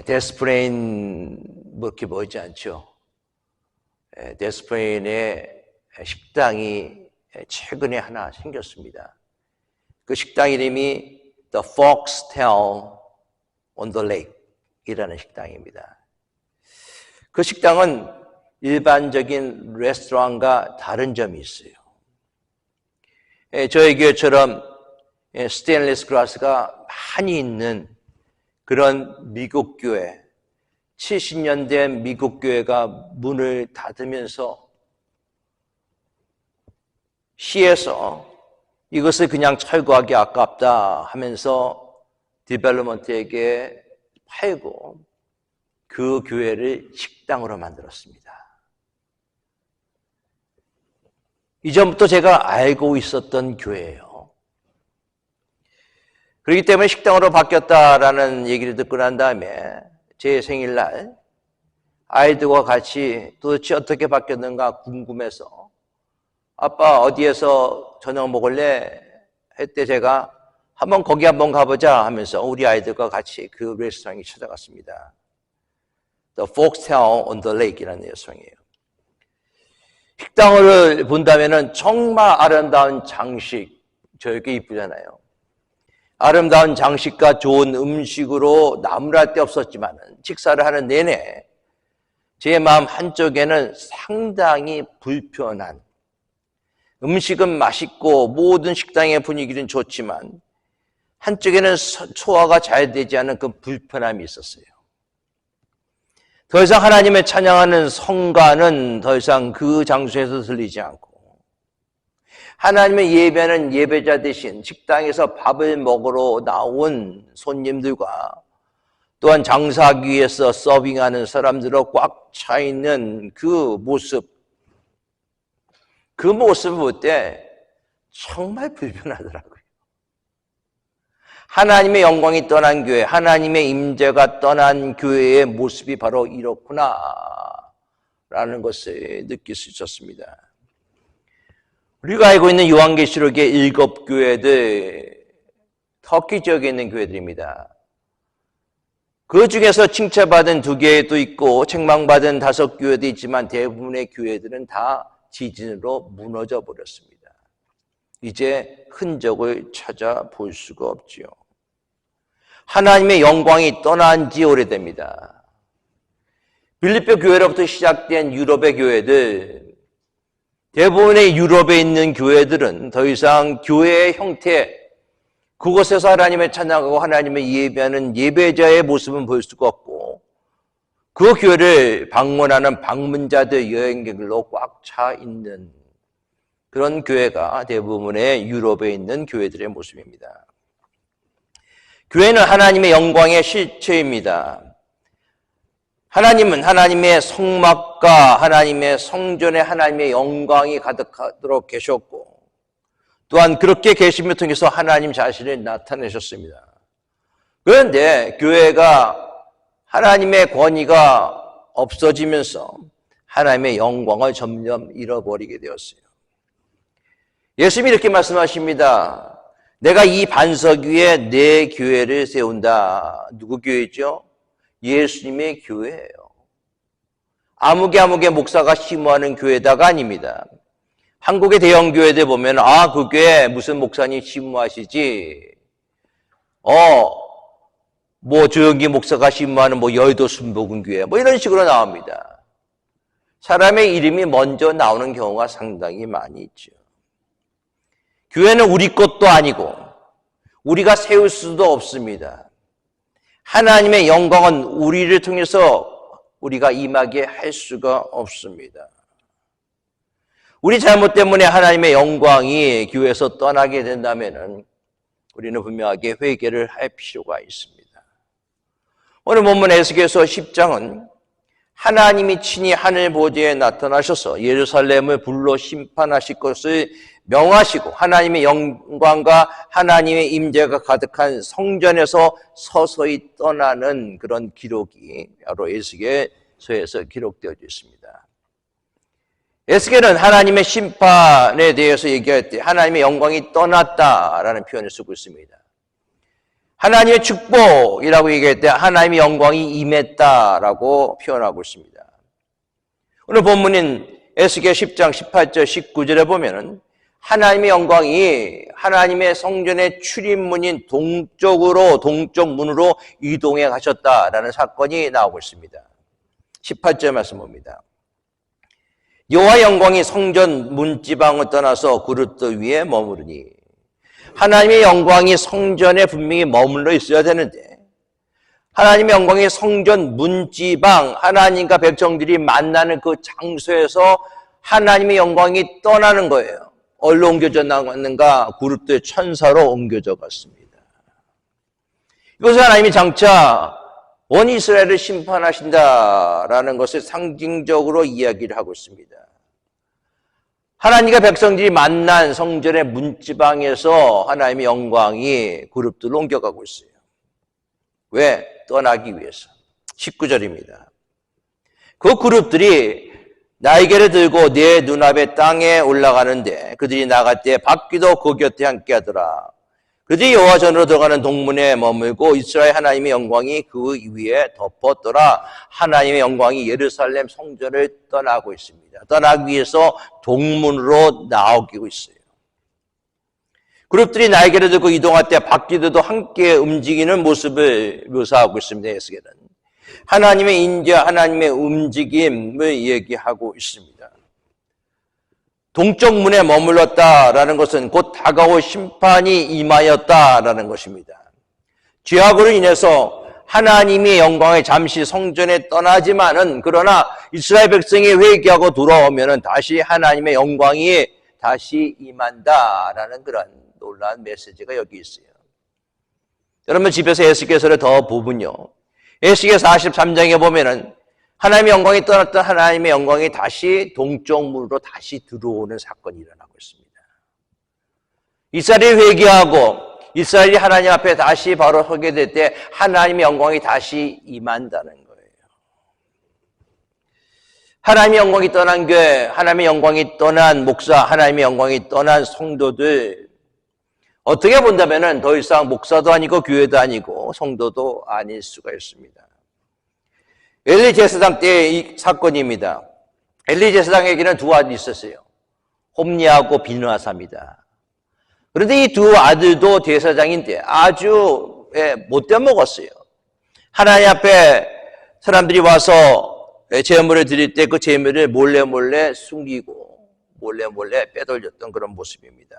데스프레인 뭐 이렇게 멀지 않죠. 데스프레인의 식당이 최근에 하나 생겼습니다. 그 식당 이름이 The Foxtail on the Lake 이라는 식당입니다. 그 식당은 일반적인 레스토랑과 다른 점이 있어요. 저희 교회처럼 스테인리스 글라스가 많이 있는 그런 미국 교회, 70년대 미국 교회가 문을 닫으면서 시에서 이것을 그냥 철거하기 아깝다 하면서 디벨로먼트에게 팔고 그 교회를 식당으로 만들었습니다. 이전부터 제가 알고 있었던 교회예요. 그렇기 때문에 식당으로 바뀌었다라는 얘기를 듣고 난 다음에 제 생일날 아이들과 같이 도대체 어떻게 바뀌었는가 궁금해서 아빠 어디에서 저녁 먹을래? 했대 제가 거기 한번 가보자 하면서 우리 아이들과 같이 그 레스토랑에 찾아갔습니다. The Foxtail on the Lake 이라는 레스토랑이에요. 식당을 본다면은 정말 아름다운 장식, 저렇게 이쁘잖아요. 아름다운 장식과 좋은 음식으로 나무랄 데 없었지만 식사를 하는 내내 제 마음 한쪽에는 상당히 불편한, 음식은 맛있고 모든 식당의 분위기는 좋지만 한쪽에는 소화가 잘 되지 않은 그 불편함이 있었어요. 더 이상 하나님을 찬양하는 성가는 더 이상 그 장소에서 들리지 않고 하나님의 예배는 예배자 대신 식당에서 밥을 먹으러 나온 손님들과 또한 장사하기 위해서 서빙하는 사람들로 꽉 차 있는 그 모습을 볼 때 정말 불편하더라고요. 하나님의 영광이 떠난 교회, 하나님의 임재가 떠난 교회의 모습이 바로 이렇구나 라는 것을 느낄 수 있었습니다. 우리가 알고 있는 요한계시록의 7교회들, 터키 지역에 있는 교회들입니다. 그 중에서 칭찬받은 2개도 있고 책망받은 5교회도 있지만 대부분의 교회들은 다 지진으로 무너져 버렸습니다. 이제 흔적을 찾아볼 수가 없지요. 하나님의 영광이 떠난 지 오래됩니다. 빌립보 교회로부터 시작된 유럽의 교회들, 대부분의 유럽에 있는 교회들은 더 이상 교회의 형태, 그곳에서 하나님을 찬양하고 하나님을 예배하는 예배자의 모습은 볼 수가 없고 그 교회를 방문하는 방문자들, 여행객들로 꽉 차 있는 그런 교회가 대부분의 유럽에 있는 교회들의 모습입니다. 교회는 하나님의 영광의 실체입니다. 하나님은 하나님의 성막과 하나님의 성전에 하나님의 영광이 가득하도록 계셨고 또한 그렇게 계심을 통해서 하나님 자신을 나타내셨습니다. 그런데 교회가 하나님의 권위가 없어지면서 하나님의 영광을 점점 잃어버리게 되었어요. 예수님이 이렇게 말씀하십니다. 내가 이 반석 위에 내 교회를 세운다. 누구 교회죠? 예수님의 교회예요. 아무개 목사가 심호하는 교회다가 아닙니다. 한국의 대형 교회들 보면 그 교회 무슨 목사님 심호하시지? 조영기 목사가 심호하는 여의도 순복음교회 이런 식으로 나옵니다. 사람의 이름이 먼저 나오는 경우가 상당히 많이 있죠. 교회는 우리 것도 아니고 우리가 세울 수도 없습니다. 하나님의 영광은 우리를 통해서 우리가 임하게 할 수가 없습니다. 우리 잘못 때문에 하나님의 영광이 교회에서 떠나게 된다면 우리는 분명하게 회개를 할 필요가 있습니다. 오늘 본문 에스겔서 10장은 하나님이 친히 하늘 보좌에 나타나셔서 예루살렘을 불러 심판하실 것을 명하시고 하나님의 영광과 하나님의 임재가 가득한 성전에서 서서히 떠나는 그런 기록이 바로 에스겔서에서 기록되어 있습니다. 에스겔은 하나님의 심판에 대해서 얘기할 때 하나님의 영광이 떠났다라는 표현을 쓰고 있습니다. 하나님의 축복이라고 얘기할 때 하나님의 영광이 임했다라고 표현하고 있습니다. 오늘 본문인 에스겔 10장 18절 19절에 보면은 하나님의 영광이 하나님의 성전의 출입문인 동쪽 문으로 이동해 가셨다라는 사건이 나오고 있습니다. 18절 말씀 봅니다. 여호와 영광이 성전 문지방을 떠나서 그릇들 위에 머무르니, 하나님의 영광이 성전에 분명히 머물러 있어야 되는데 하나님의 영광이 성전 문지방, 하나님과 백성들이 만나는 그 장소에서 하나님의 영광이 떠나는 거예요. 어디로 옮겨져 나갔는가? 그릇들 천사로 옮겨져 갔습니다. 이것은 하나님이 장차 온 이스라엘을 심판하신다라는 것을 상징적으로 이야기를 하고 있습니다. 하나님과 백성들이 만난 성전의 문지방에서 하나님의 영광이 그룹들로 옮겨가고 있어요. 왜? 떠나기 위해서. 19절입니다. 그 그룹들이 날개를 들고 내 눈앞에 땅에 올라가는데 그들이 나갈 때 바퀴도 그 곁에 함께하더라. 그들이 여호와 전으로 들어가는 동문에 머물고 이스라엘 하나님의 영광이 그 위에 덮었더라. 하나님의 영광이 예루살렘 성전을 떠나고 있습니다. 떠나기 위해서 동문으로 나오고 있어요. 그룹들이 날개를 들고 이동할 때 바퀴들도 함께 움직이는 모습을 묘사하고 있습니다. 에스겔은 하나님의 인자, 하나님의 움직임을 얘기하고 있습니다. 동쪽 문에 머물렀다라는 것은 곧 다가올 심판이 임하였다라는 것입니다. 죄악으로 인해서 하나님의 영광이 잠시 성전에 떠나지만은, 그러나 이스라엘 백성이 회개하고 돌아오면은 다시 하나님의 영광이 다시 임한다라는 그런 놀라운 메시지가 여기 있어요. 여러분 집에서 에스겔서를 더 보면요, 에스겔 43장에 보면은 하나님의 영광이 떠났던 하나님의 영광이 다시 동쪽 문으로 다시 들어오는 사건이 일어나고 있습니다. 이스라엘이 회개하고 이스라엘이 하나님 앞에 다시 바로 서게 될 때 하나님의 영광이 다시 임한다는 거예요. 하나님의 영광이 떠난 교회, 하나님의 영광이 떠난 목사, 하나님의 영광이 떠난 성도들, 어떻게 본다면은 더 이상 목사도 아니고 교회도 아니고 성도도 아닐 수가 있습니다. 엘리 제사장 때의 이 사건입니다. 엘리 제사장에게는 두 아들이 있었어요. 홈리하고 비느하사입니다. 그런데 이 두 아들도 제사장인데 아주 못돼 먹었어요. 하나님 앞에 사람들이 와서 제물을 드릴 때 그 제물을 몰래 숨기고 몰래 빼돌렸던 그런 모습입니다.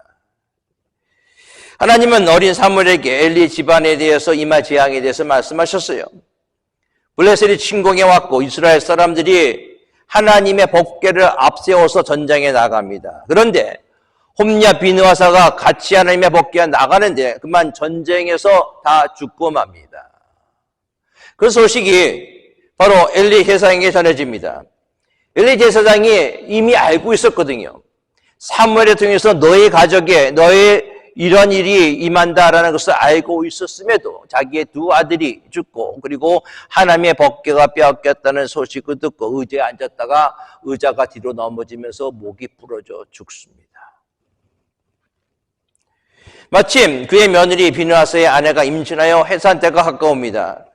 하나님은 어린 사무엘에게 엘리 집안에 대해서 이마 재앙에 대해서 말씀하셨어요. 블레셋이 침공해 왔고 이스라엘 사람들이 하나님의 법궤를 앞세워서 전장에 나갑니다. 그런데 홈리와 비느하사가 같이 하나님의 법궤에 나가는데 그만 전쟁에서 다 죽고 맙니다. 그 소식이 바로 엘리 제사장에게 전해집니다. 엘리 제사장이 이미 알고 있었거든요. 사무엘을 통해서 너의 가족에 너의 이런 일이 임한다라는 것을 알고 있었음에도 자기의 두 아들이 죽고 그리고 하나님의 법궤가 빼앗겼다는 소식을 듣고 의자에 앉았다가 의자가 뒤로 넘어지면서 목이 부러져 죽습니다. 마침 그의 며느리 비느하사의 아내가 임신하여 해산 때가 가까웁니다.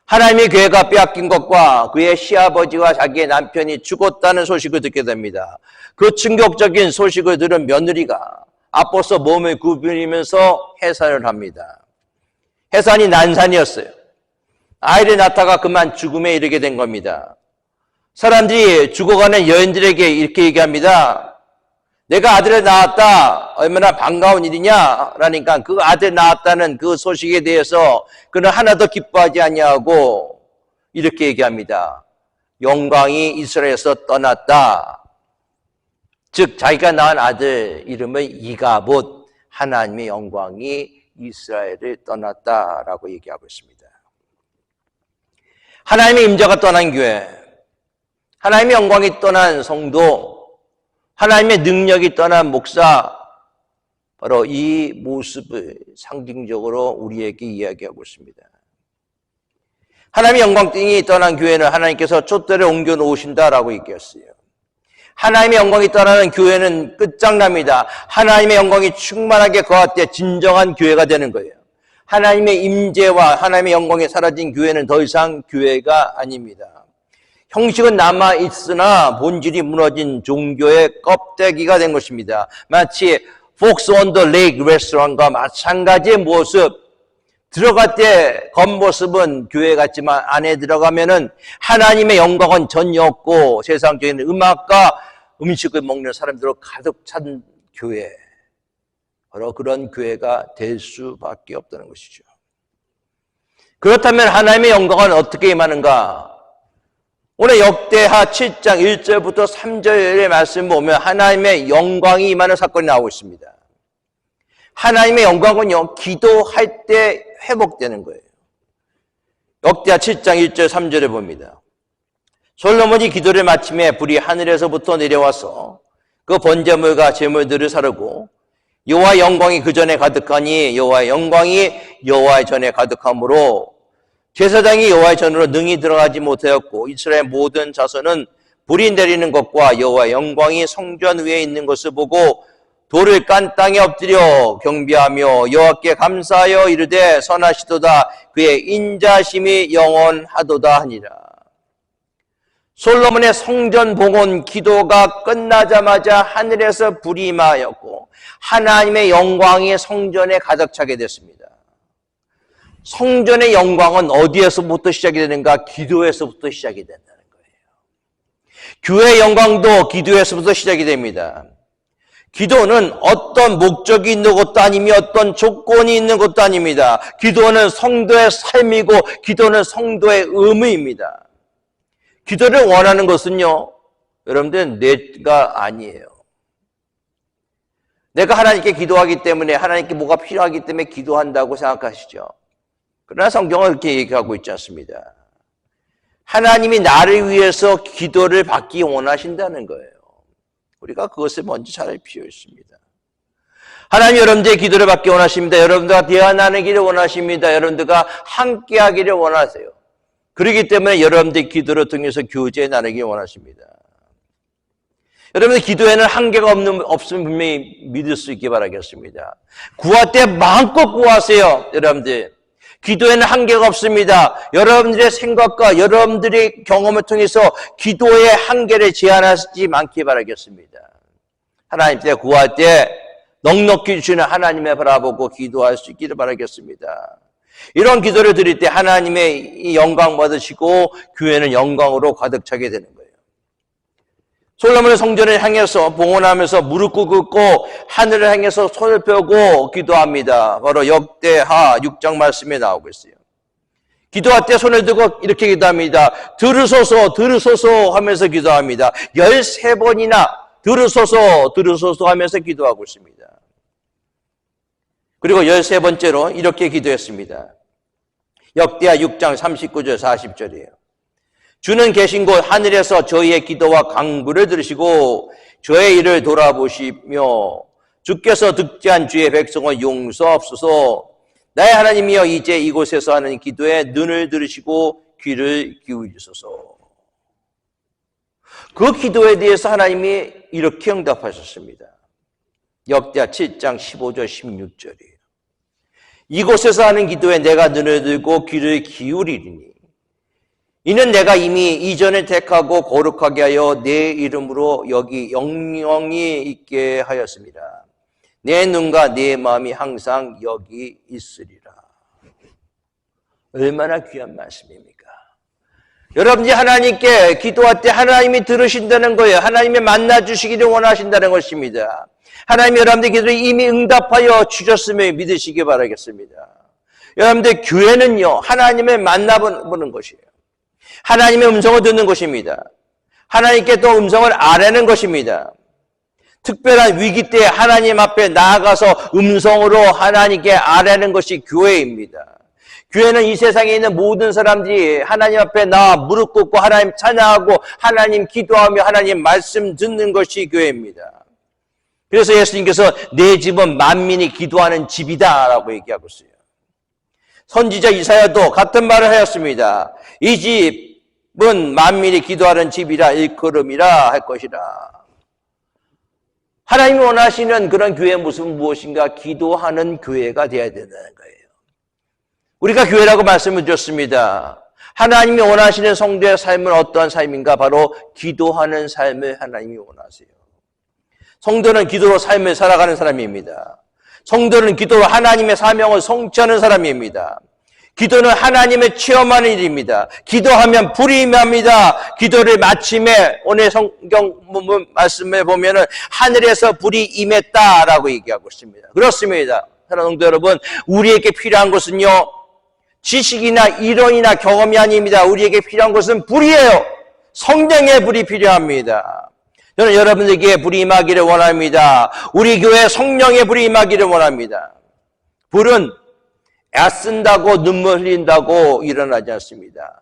하나님의 교회가 빼앗긴 것과 그의 시아버지와 자기의 남편이 죽었다는 소식을 듣게 됩니다. 그 충격적인 소식을 들은 며느리가 앞서서 몸을 구부리면서 해산을 합니다. 해산이 난산이었어요. 아이를 낳다가 그만 죽음에 이르게 된 겁니다. 사람들이 죽어가는 여인들에게 이렇게 얘기합니다. 내가 아들을 낳았다. 얼마나 반가운 일이냐? 라니까 그 아들 낳았다는 그 소식에 대해서 그는 하나도 기뻐하지 아니하고 이렇게 얘기합니다. 영광이 이스라엘에서 떠났다. 즉 자기가 낳은 아들 이름을 이가봇, 하나님의 영광이 이스라엘을 떠났다라고 얘기하고 있습니다. 하나님의 임재가 떠난 교회, 하나님의 영광이 떠난 성도, 하나님의 능력이 떠난 목사, 바로 이 모습을 상징적으로 우리에게 이야기하고 있습니다. 하나님의 영광이 떠난 교회는 하나님께서 촛대를 옮겨 놓으신다라고 얘기했어요. 하나님의 영광이 떠나는 교회는 끝장납니다. 하나님의 영광이 충만하게 거할 때 진정한 교회가 되는 거예요. 하나님의 임재와 하나님의 영광이 사라진 교회는 더 이상 교회가 아닙니다. 형식은 남아있으나 본질이 무너진 종교의 껍데기가 된 것입니다. 마치 폭스 온 더 레이크 레스토랑과 마찬가지의 모습. 들어갈 때 겉모습은 교회 같지만 안에 들어가면은 하나님의 영광은 전혀 없고 세상적인 음악과 음식을 먹는 사람들로 가득 찬 교회. 바로 그런 교회가 될 수밖에 없다는 것이죠. 그렇다면 하나님의 영광은 어떻게 임하는가? 오늘 역대하 7장 1절부터 3절의 말씀 보면 하나님의 영광이 임하는 사건이 나오고 있습니다. 하나님의 영광은요, 기도할 때 회복되는 거예요. 역대하 7장 1절 3절에 봅니다. 솔로몬이 기도를 마침에 불이 하늘에서부터 내려와서 그 번제물과 제물들을 사르고 여호와의 영광이 그 전에 가득하니 여호와의 영광이 여호와의 전에 가득하므로 제사장이 여호와의 전으로 능히 들어가지 못하였고 이스라엘 모든 자손은 불이 내리는 것과 여호와의 영광이 성전 위에 있는 것을 보고 돌을 깐 땅에 엎드려 경배하며 여호와께 감사하여 이르되 선하시도다 그의 인자심이 영원하도다 하니라. 솔로몬의 성전 봉헌 기도가 끝나자마자 하늘에서 불이 임하였고 하나님의 영광이 성전에 가득 차게 됐습니다. 성전의 영광은 어디에서부터 시작이 되는가? 기도에서부터 시작이 된다는 거예요. 교회의 영광도 기도에서부터 시작이 됩니다. 기도는 어떤 목적이 있는 것도 아니며 어떤 조건이 있는 것도 아닙니다. 기도는 성도의 삶이고 기도는 성도의 의무입니다. 기도를 원하는 것은요, 여러분들 내가 아니에요. 내가 하나님께 기도하기 때문에 하나님께 뭐가 필요하기 때문에 기도한다고 생각하시죠. 그러나 성경은 그렇게 얘기하고 있지 않습니다. 하나님이 나를 위해서 기도를 받기 원하신다는 거예요. 우리가 그것을 먼저 잘 필요 있습니다. 하나님 여러분들의 기도를 받기 원하십니다. 여러분들과 대화 나누기를 원하십니다. 여러분들과 함께 하기를 원하세요. 그렇기 때문에 여러분들의 기도를 통해서 교제 나누기 원하십니다. 여러분들 기도에는 한계가 없으면 분명히 믿을 수 있게 바라겠습니다. 구할 때 마음껏 구하세요. 여러분들 기도에는 한계가 없습니다. 여러분들의 생각과 여러분들의 경험을 통해서 기도의 한계를 제한하지 않기 바라겠습니다. 하나님께 구할 때 넉넉히 주시는 하나님을 바라보고 기도할 수 있기를 바라겠습니다. 이런 기도를 드릴 때 하나님의 영광 받으시고 교회는 영광으로 가득 차게 되는 거예요. 솔로몬의 성전을 향해서 봉헌하면서 무릎 꿇고 하늘을 향해서 손을 펴고 기도합니다. 바로 역대하 6장 말씀에 나오고 있어요. 기도할 때 손을 들고 이렇게 기도합니다. 들으소서 들으소서 하면서 기도합니다. 13번이나 들으소서 들으소서 하면서 기도하고 있습니다. 그리고 13번째로 이렇게 기도했습니다. 역대하 6장 39절 40절이에요. 주는 계신 곳 하늘에서 저희의 기도와 강구를 들으시고 저의 일을 돌아보시며 주께서 득제한 주의 백성을 용서하옵소서. 나의 하나님이여 이제 이곳에서 하는 기도에 눈을 들으시고 귀를 기울이소서. 그 기도에 대해서 하나님이 이렇게 응답하셨습니다. 역대하 7장 15절 16절이에요. 이곳에서 하는 기도에 내가 눈을 들고 귀를 기울이리니 이는 내가 이미 이전에 택하고 거룩하게 하여 내 이름으로 여기 영영이 있게 하였습니다. 내 눈과 내 마음이 항상 여기 있으리라. 얼마나 귀한 말씀입니까? 여러분이 하나님께 기도할 때 하나님이 들으신다는 거예요. 하나님이 만나주시기를 원하신다는 것입니다. 하나님이 여러분들 기도를 이미 응답하여 주셨음을 믿으시기 바라겠습니다. 여러분들 교회는요, 하나님을 만나보는 것이에요. 하나님의 음성을 듣는 것입니다. 하나님께 또 음성을 아뢰는 것입니다. 특별한 위기 때 하나님 앞에 나아가서 음성으로 하나님께 아뢰는 것이 교회입니다. 교회는 이 세상에 있는 모든 사람들이 하나님 앞에 나와 무릎 꿇고 하나님 찬양하고 하나님 기도하며 하나님 말씀 듣는 것이 교회입니다. 그래서 예수님께서 내 집은 만민이 기도하는 집이다 라고 얘기하고 있어요. 선지자 이사야도 같은 말을 하였습니다. 이 집은 만민이 기도하는 집이라 일컬음이라 할 것이라. 하나님이 원하시는 그런 교회의 모습은 무엇인가? 기도하는 교회가 되어야 된다는 거예요. 우리가 교회라고 말씀을 드렸습니다. 하나님이 원하시는 성도의 삶은 어떠한 삶인가? 바로 기도하는 삶을 하나님이 원하세요. 성도는 기도로 삶을 살아가는 사람입니다. 성도는 기도로 하나님의 사명을 성취하는 사람입니다. 기도는 하나님을 체험하는 일입니다. 기도하면 불이 임합니다. 기도를 마침에 오늘 성경 말씀에 보면은 하늘에서 불이 임했다라고 얘기하고 있습니다. 그렇습니다. 사랑하는 성도 여러분, 우리에게 필요한 것은요, 지식이나 이론이나 경험이 아닙니다. 우리에게 필요한 것은 불이에요. 성령의 불이 필요합니다. 저는 여러분에게 불이 임하기를 원합니다. 우리 교회 성령의 불이 임하기를 원합니다. 불은 애쓴다고 눈물 흘린다고 일어나지 않습니다.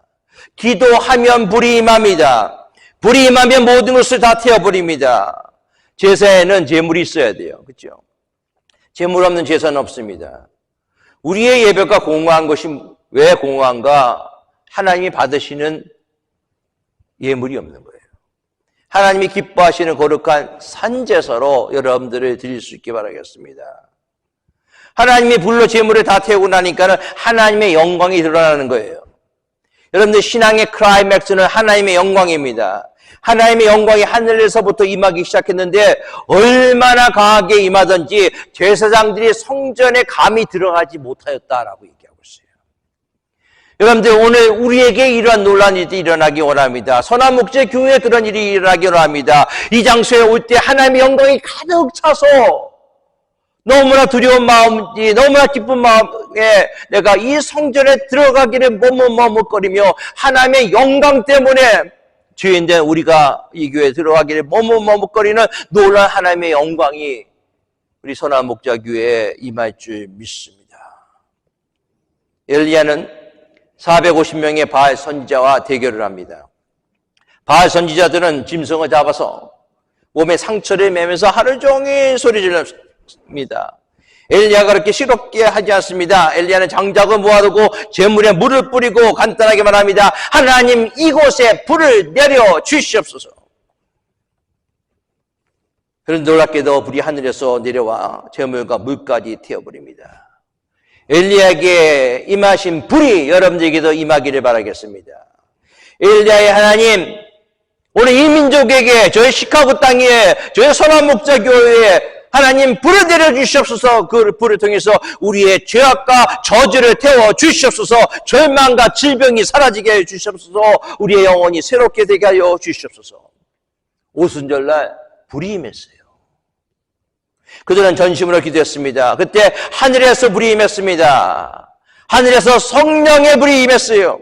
기도하면 불이 임합니다. 불이 임하면 모든 것을 다 태워버립니다. 제사에는 제물이 있어야 돼요. 그렇죠? 제물 없는 제사는 없습니다. 우리의 예배가 공허한 것이 왜 공허한가? 하나님이 받으시는 예물이 없는 거예요. 하나님이 기뻐하시는 거룩한 산제사로 여러분들을 드릴 수 있게 바라겠습니다. 하나님이 불로 제물을 다 태우고 나니까는 하나님의 영광이 드러나는 거예요. 여러분들 신앙의 클라이맥스는 하나님의 영광입니다. 하나님의 영광이 하늘에서부터 임하기 시작했는데 얼마나 강하게 임하든지 제사장들이 성전에 감히 들어가지 못하였다라고 얘기하고 있어요. 여러분들 오늘 우리에게 이러한 놀라운 일이 일어나기 원합니다. 선한 목재 교회에 그런 일이 일어나기 원합니다. 이 장소에 올 때 하나님의 영광이 가득 차서 너무나 두려운 마음이 너무나 기쁜 마음에 내가 이 성전에 들어가기를 머뭇머뭇거리며 하나님의 영광 때문에 죄인된 우리가 이 교회에 들어가기를 머뭇머뭇거리는 놀라운 하나님의 영광이 우리 선한 목자 교회에 임할 줄 믿습니다. 엘리야는 450명의 바알 선지자와 대결을 합니다. 바알 선지자들은 짐승을 잡아서 몸에 상처를 매면서 하루 종일 소리 질렀습니다. 엘리야가 그렇게 시럽게 하지 않습니다. 엘리야는 장작을 모아두고 제물에 물을 뿌리고 간단하게 말합니다. 하나님, 이곳에 불을 내려 주시옵소서. 그런데 놀랍게도 불이 하늘에서 내려와 제물과 물까지 태워버립니다. 엘리야에게 임하신 불이 여러분들에게도 임하기를 바라겠습니다. 엘리야의 하나님, 오늘 이 민족에게, 저희 시카고 땅에, 저희 선한 목자 교회에 하나님 불을 내려주시옵소서. 그 불을 통해서 우리의 죄악과 저주를 태워 주시옵소서. 절망과 질병이 사라지게 해 주시옵소서. 우리의 영혼이 새롭게 되게 하여 주시옵소서. 오순절날 불이 임했어요. 그들은 전심으로 기도했습니다. 그때 하늘에서 불이 임했습니다. 하늘에서 성령의 불이 임했어요.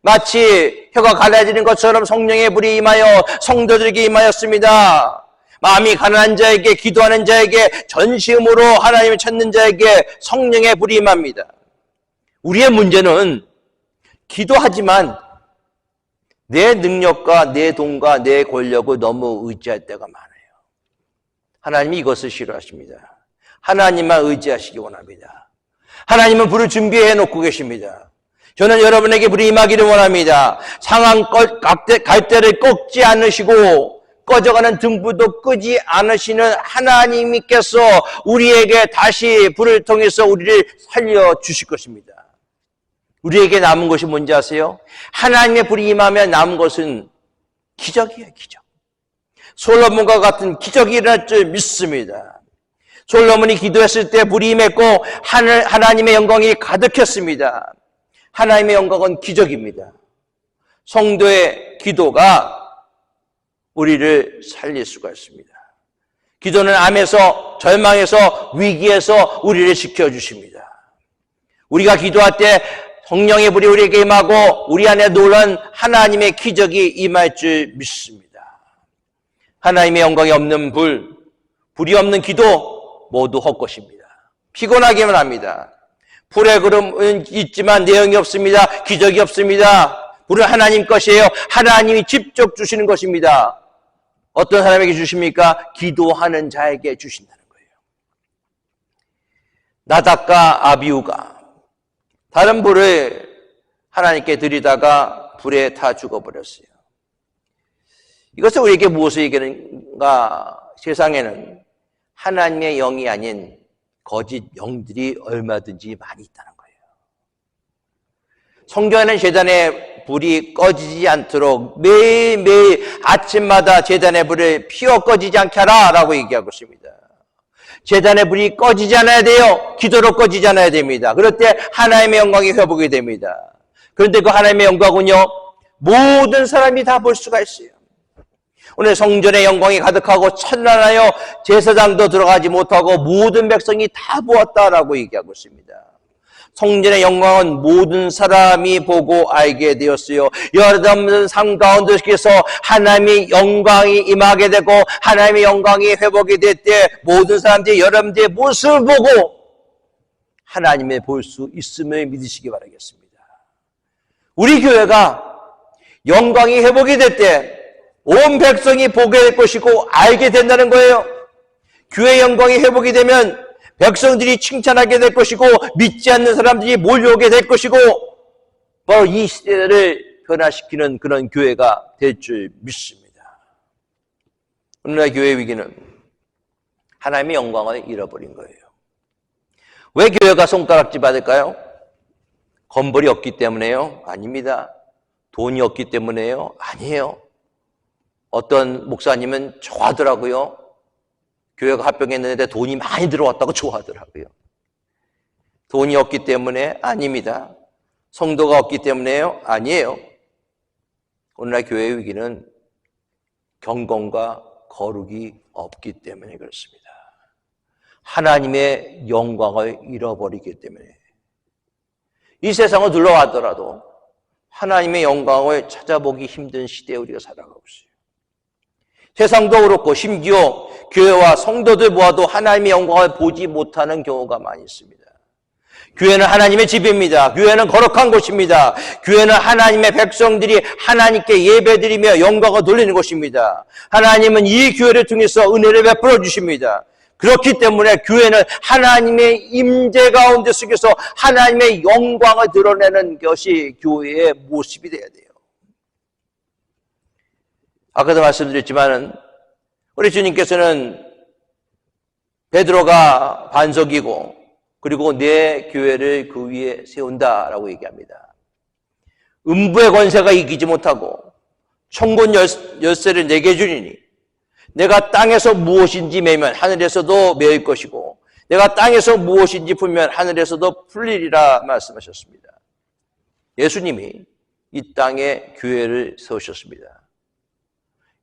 마치 혀가 갈라지는 것처럼 성령의 불이 임하여 성도들에게 임하였습니다. 마음이 가난한 자에게, 기도하는 자에게, 전심으로 하나님을 찾는 자에게 성령의 불이 임합니다. 우리의 문제는 기도하지만 내 능력과 내 돈과 내 권력을 너무 의지할 때가 많아요. 하나님이 이것을 싫어하십니다. 하나님만 의지하시기 원합니다. 하나님은 불을 준비해 놓고 계십니다. 저는 여러분에게 불이 임하기를 원합니다. 상한 갈대를 꺾지 않으시고 꺼져가는 등불도 끄지 않으시는 하나님께서 우리에게 다시 불을 통해서 우리를 살려주실 것입니다. 우리에게 남은 것이 뭔지 아세요? 하나님의 불이 임하면 남은 것은 기적이에요, 기적. 솔로몬과 같은 기적이 일어날 줄 믿습니다. 솔로몬이 기도했을 때 불이 임했고 하나님의 영광이 가득했습니다. 하나님의 영광은 기적입니다. 성도의 기도가 우리를 살릴 수가 있습니다. 기도는 암에서, 절망에서, 위기에서 우리를 지켜주십니다. 우리가 기도할 때 성령의 불이 우리에게 임하고 우리 안에 놀란 하나님의 기적이 임할 줄 믿습니다. 하나님의 영광이 없는 불이 없는 기도 모두 헛것입니다. 피곤하기만 합니다. 불의 그름은 있지만 내용이 없습니다. 기적이 없습니다. 불은 하나님 것이에요. 하나님이 직접 주시는 것입니다. 어떤 사람에게 주십니까? 기도하는 자에게 주신다는 거예요. 나답과 아비후가 다른 불을 하나님께 드리다가 불에 타 죽어버렸어요. 이것은 우리에게 무엇을 얘기하는가? 세상에는 하나님의 영이 아닌 거짓 영들이 얼마든지 많이 있다는 거예요. 성경에는 제단의 불이 꺼지지 않도록 매일매일 아침마다 제단의 불을 피워 꺼지지 않게 하라 라고 얘기하고 있습니다. 제단의 불이 꺼지지 않아야 돼요. 기도로 꺼지지 않아야 됩니다. 그럴 때 하나님의 영광이 회복이 됩니다. 그런데 그 하나님의 영광은요, 모든 사람이 다 볼 수가 있어요. 오늘 성전의 영광이 가득하고 찬란하여 제사장도 들어가지 못하고 모든 백성이 다 보았다라고 얘기하고 있습니다. 성전의 영광은 모든 사람이 보고 알게 되었어요. 여러분 삶 가운데서 하나님의 영광이 임하게 되고 하나님의 영광이 회복이 될 때 모든 사람들이 여러분들의 모습을 보고 하나님을 볼 수 있음을 믿으시기 바라겠습니다. 우리 교회가 영광이 회복이 될 때 온 백성이 보게 될 것이고 알게 된다는 거예요. 교회 영광이 회복이 되면 백성들이 칭찬하게 될 것이고 믿지 않는 사람들이 몰려오게 될 것이고 바로 이 시대를 변화시키는 그런 교회가 될 줄 믿습니다. 오늘날 교회의 위기는 하나님의 영광을 잃어버린 거예요. 왜 교회가 손가락질 받을까요? 건물이 없기 때문에요? 아닙니다. 돈이 없기 때문에요? 아니에요. 어떤 목사님은 좋아하더라고요. 교회가 합병했는데 돈이 많이 들어왔다고 좋아하더라고요. 돈이 없기 때문에? 아닙니다. 성도가 없기 때문에요? 아니에요. 오늘날 교회의 위기는 경건과 거룩이 없기 때문에 그렇습니다. 하나님의 영광을 잃어버리기 때문에 이 세상을 둘러왔더라도 하나님의 영광을 찾아보기 힘든 시대에 우리가 살아가고 있어요. 세상도 그렇고 심지어 교회와 성도들 모아도 하나님의 영광을 보지 못하는 경우가 많이 있습니다. 교회는 하나님의 집입니다. 교회는 거룩한 곳입니다. 교회는 하나님의 백성들이 하나님께 예배드리며 영광을 돌리는 곳입니다. 하나님은 이 교회를 통해서 은혜를 베풀어 주십니다. 그렇기 때문에 교회는 하나님의 임재 가운데 속에서 하나님의 영광을 드러내는 것이 교회의 모습이 되어야 돼요. 아까도 말씀드렸지만은 우리 주님께서는 베드로가 반석이고 그리고 내 교회를 그 위에 세운다라고 얘기합니다. 음부의 권세가 이기지 못하고 천군 열쇠를 내게 주리니 내가 땅에서 무엇인지 매면 하늘에서도 매일 것이고 내가 땅에서 무엇인지 풀면 하늘에서도 풀리리라 말씀하셨습니다. 예수님이 이 땅에 교회를 세우셨습니다.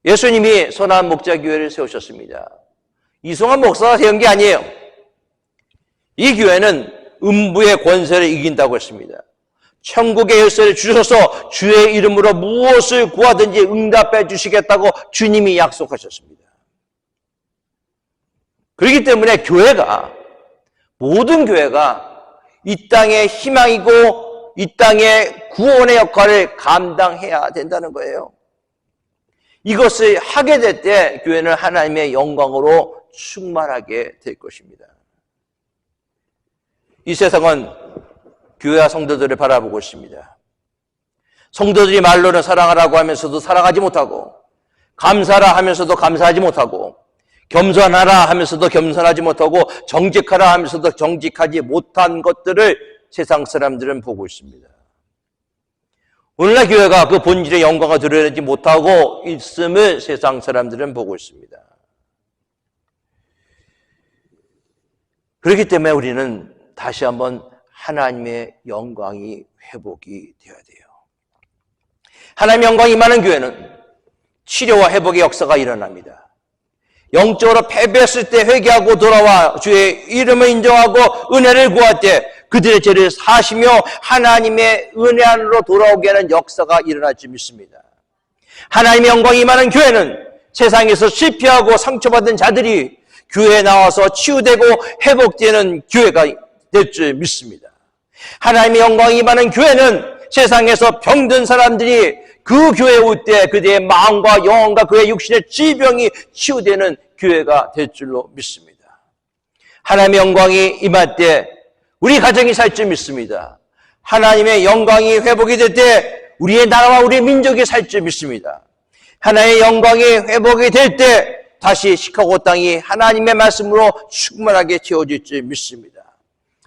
예수님이 선한 목자교회를 세우셨습니다. 이승환 목사가 세운 게 아니에요. 이 교회는 음부의 권세를 이긴다고 했습니다. 천국의 열쇠를 주셔서 주의 이름으로 무엇을 구하든지 응답해 주시겠다고 주님이 약속하셨습니다. 그렇기 때문에 교회가, 모든 교회가 이 땅의 희망이고 이 땅의 구원의 역할을 감당해야 된다는 거예요. 이것을 하게 될 때 교회는 하나님의 영광으로 충만하게 될 것입니다. 이 세상은 교회와 성도들을 바라보고 있습니다. 성도들이 말로는 사랑하라고 하면서도 사랑하지 못하고, 감사하라 하면서도 감사하지 못하고, 겸손하라 하면서도 겸손하지 못하고, 정직하라 하면서도 정직하지 못한 것들을 세상 사람들은 보고 있습니다. 오늘날 교회가 그 본질의 영광을 드러내지 못하고 있음을 세상 사람들은 보고 있습니다. 그렇기 때문에 우리는 다시 한번 하나님의 영광이 회복이 되어야 돼요. 하나님의 영광이 임하는 교회는 치료와 회복의 역사가 일어납니다. 영적으로 패배했을 때 회개하고 돌아와 주의 이름을 인정하고 은혜를 구할 때 그들의 죄를 사시며 하나님의 은혜 안으로 돌아오게 하는 역사가 일어날 줄 믿습니다. 하나님의 영광이 임하는 교회는 세상에서 실패하고 상처받은 자들이 교회에 나와서 치유되고 회복되는 교회가 될 줄 믿습니다. 하나님의 영광이 임하는 교회는 세상에서 병든 사람들이 그 교회에 올 때 그들의 마음과 영혼과 그의 육신의 질병이 치유되는 교회가 될 줄로 믿습니다. 하나님의 영광이 임할 때 우리 가정이 살 줄 믿습니다. 하나님의 영광이 회복이 될 때 우리의 나라와 우리의 민족이 살 줄 믿습니다. 하나님의 영광이 회복이 될 때 다시 시카고 땅이 하나님의 말씀으로 충만하게 채워질 줄 믿습니다.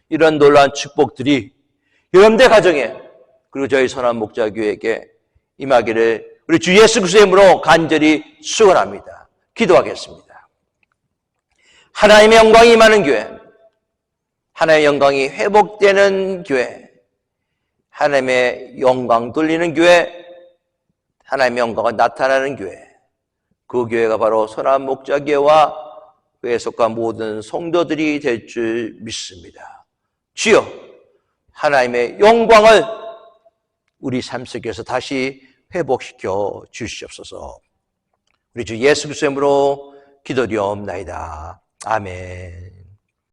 이런 놀라운 축복들이 여러분들 가정에, 그리고 저희 선한 목자교회에게 임하기를 우리 주 예수 그리스도의 이름으로 간절히 축원합니다. 기도하겠습니다. 하나님의 영광이 임하는 교회, 하나님의 영광이 회복되는 교회, 하나님의 영광 돌리는 교회, 하나님의 영광이 나타나는 교회, 그 교회가 바로 선한 목자교회와 그에 속한 모든 성도들이 될 줄 믿습니다. 주여, 하나님의 영광을 우리 삶 속에서 다시 회복시켜 주시옵소서. 우리 주 예수 그리스도의 이름으로 기도드리옵나이다. 아멘.